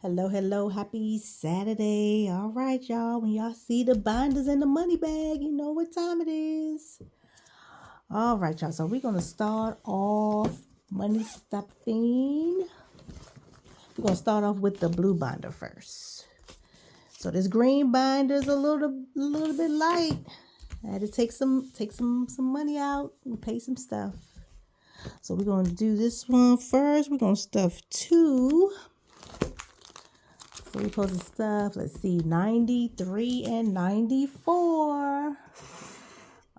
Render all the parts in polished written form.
Hello, hello, happy Saturday. All right, y'all. When y'all see the binders in the money bag, you know what time it is. All right, y'all. So we're going to start off money stuffing. We're going to start off with the blue binder first. So this green binder is a little bit light. I had to take some money out and pay some stuff. So we're going to do this one first. We're going to stuff two. So we're supposed to stuff, let's see, 93 and 94.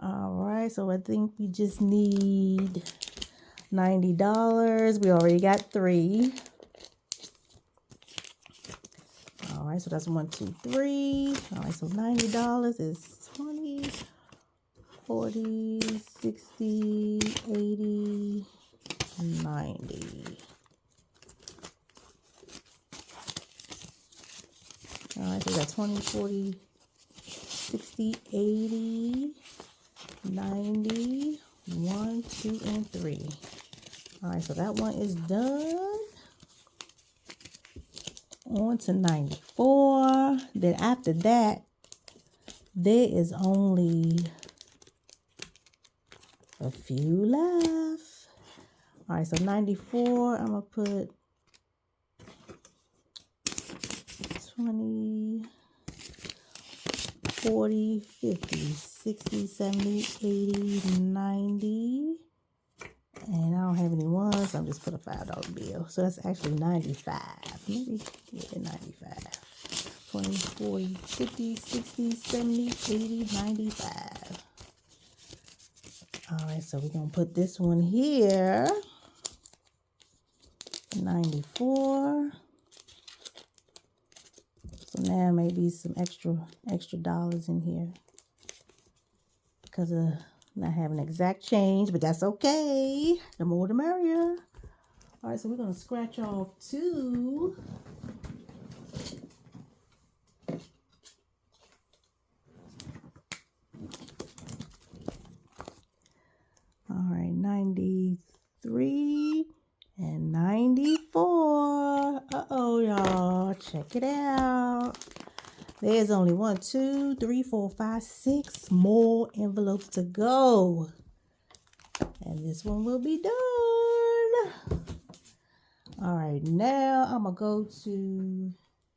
All right, so I think we just need $90. We already got three. All right, so that's 1, 2, 3. All right, so $90 is 20, 40, 60, 80, 90. All right, so we got 20, 40, 60, 80, 90, 1, 2, and 3. All right, so that one is done. On to 94. Then after that, there is only a few left. All right, so 94, I'm going to put 20, 40, 50, 60, 70, 80, 90. And I don't have any ones, so I'm just put a $5 bill. So that's actually 95. Maybe, yeah, 95. 20, 40, 50, 60, 70, 80, 95. All right, so we're going to put this one here. 94. So now maybe some extra dollars in here because of not having exact change, but that's okay. The more the merrier. All right, so we're going to scratch off two. All right, 93 and 94. Uh-oh, y'all. Check it out. There's only 1, 2, 3, 4, 5, 6 more envelopes to go. And this one will be done. All right, now I'm going to go to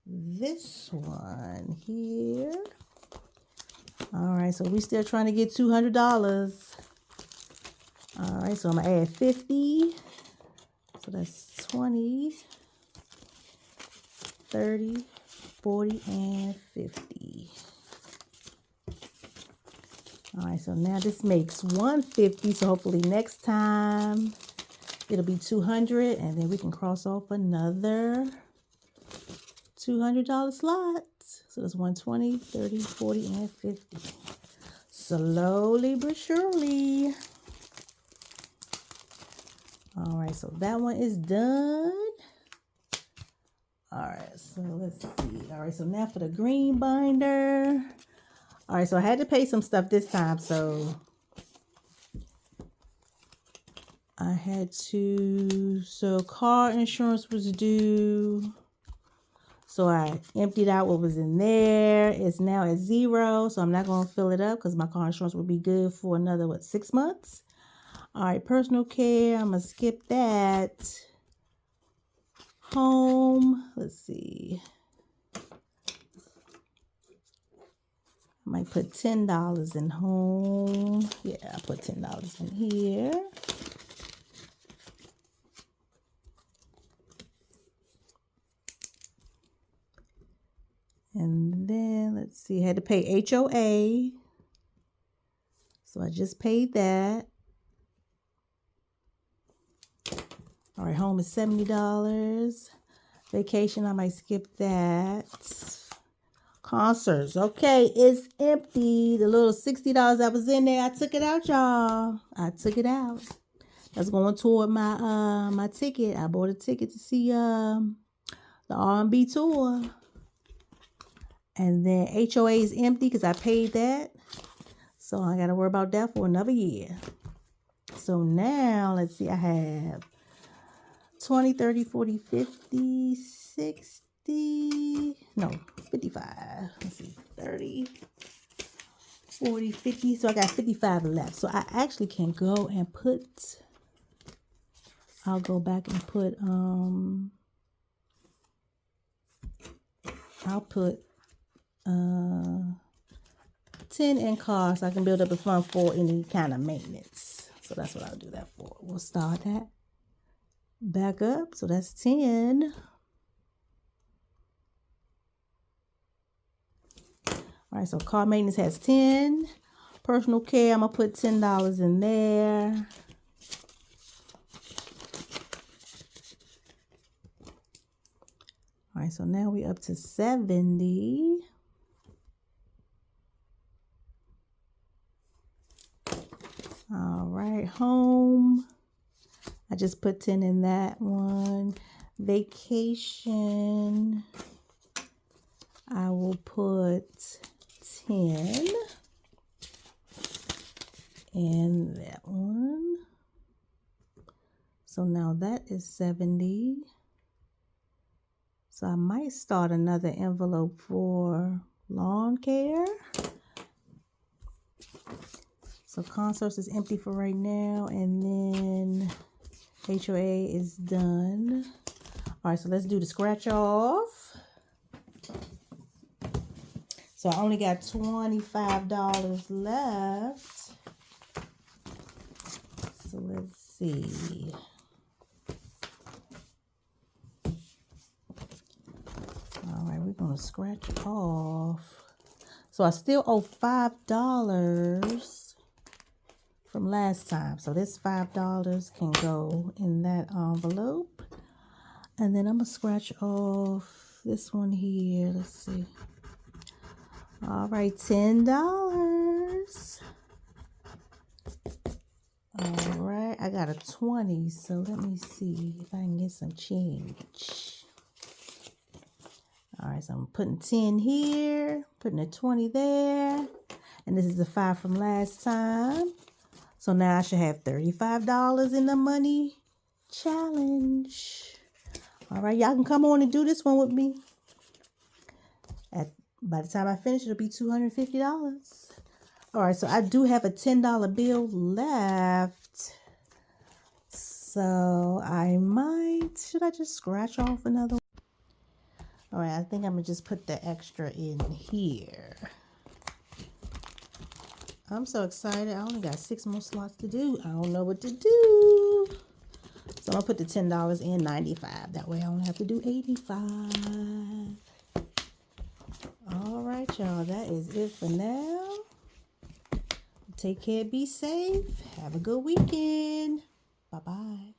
this one here. All right, so we're still trying to get $200. All right, so I'm going to add 50. So that's 20, 30, 40, and 50. All right, so now this makes 150. So hopefully next time it'll be 200, and then we can cross off another $200 slot. So that's 120, 30, 40, and 50. Slowly but surely. All right, so that one is done. All right, so let's see. All right, so now for the green binder. All right, so I had to pay some stuff this time, so I had to, so car insurance was due. So I emptied out what was in there. It's now at 0, so I'm not going to fill it up because my car insurance will be good for another, 6 months? All right, personal care, I'm going to skip that. Home, let's see. I might put $10 in home. Yeah, I put $10 in here. And then, let's see, I had to pay HOA. So I just paid that. All right, home is $70. Vacation, I might skip that. Concerts, okay, it's empty. The little $60 that was in there, I took it out, y'all. I took it out. That's going toward my my ticket. I bought a ticket to see the R&B tour. And then HOA is empty because I paid that. So I got to worry about that for another year. So now, let's see, I have 20, 30, 40, 50, 60. 50. No, 55. Let's see. 30, 40, 50. So I got 55 left. So I actually can go and put, I'll go back and put, I'll put 10 in car so I can build up a fund for any kind of maintenance. So that's what I'll do that for. We'll start that back up. So that's 10. All right, so car maintenance has 10. Personal care, I'm going to put $10 in there. All right, so now we're up to 70. All right, home. I just put 10 in that one. Vacation. I will put 10 in that one. So now that is 70. So I might start another envelope for lawn care. So concerts is empty for right now, and then HOA is done. All right, so let's do the scratch off. So I only got $25 left. So let's see. All right, we're gonna scratch off. So I still owe $5 from last time. So this $5 can go in that envelope. And then I'm going to scratch off this one here. Let's see. All right, $10. All right, I got a 20. So let me see if I can get some change. All right, so I'm putting 10 here, putting a 20 there. And this is the 5 from last time. So now I should have $35 in the money challenge. All right, y'all can come on and do this one with me. By the time I finish, it'll be $250. All right, so I do have a $10 bill left. So I might, should I just scratch off another one? All right, I think I'm going to just put the extra in here. I'm so excited. I only got 6 more slots to do. I don't know what to do. So I'm going to put the $10 in 95. That way I only have to do 85. All right, y'all. That is it for now. Take care. Be safe. Have a good weekend. Bye-bye.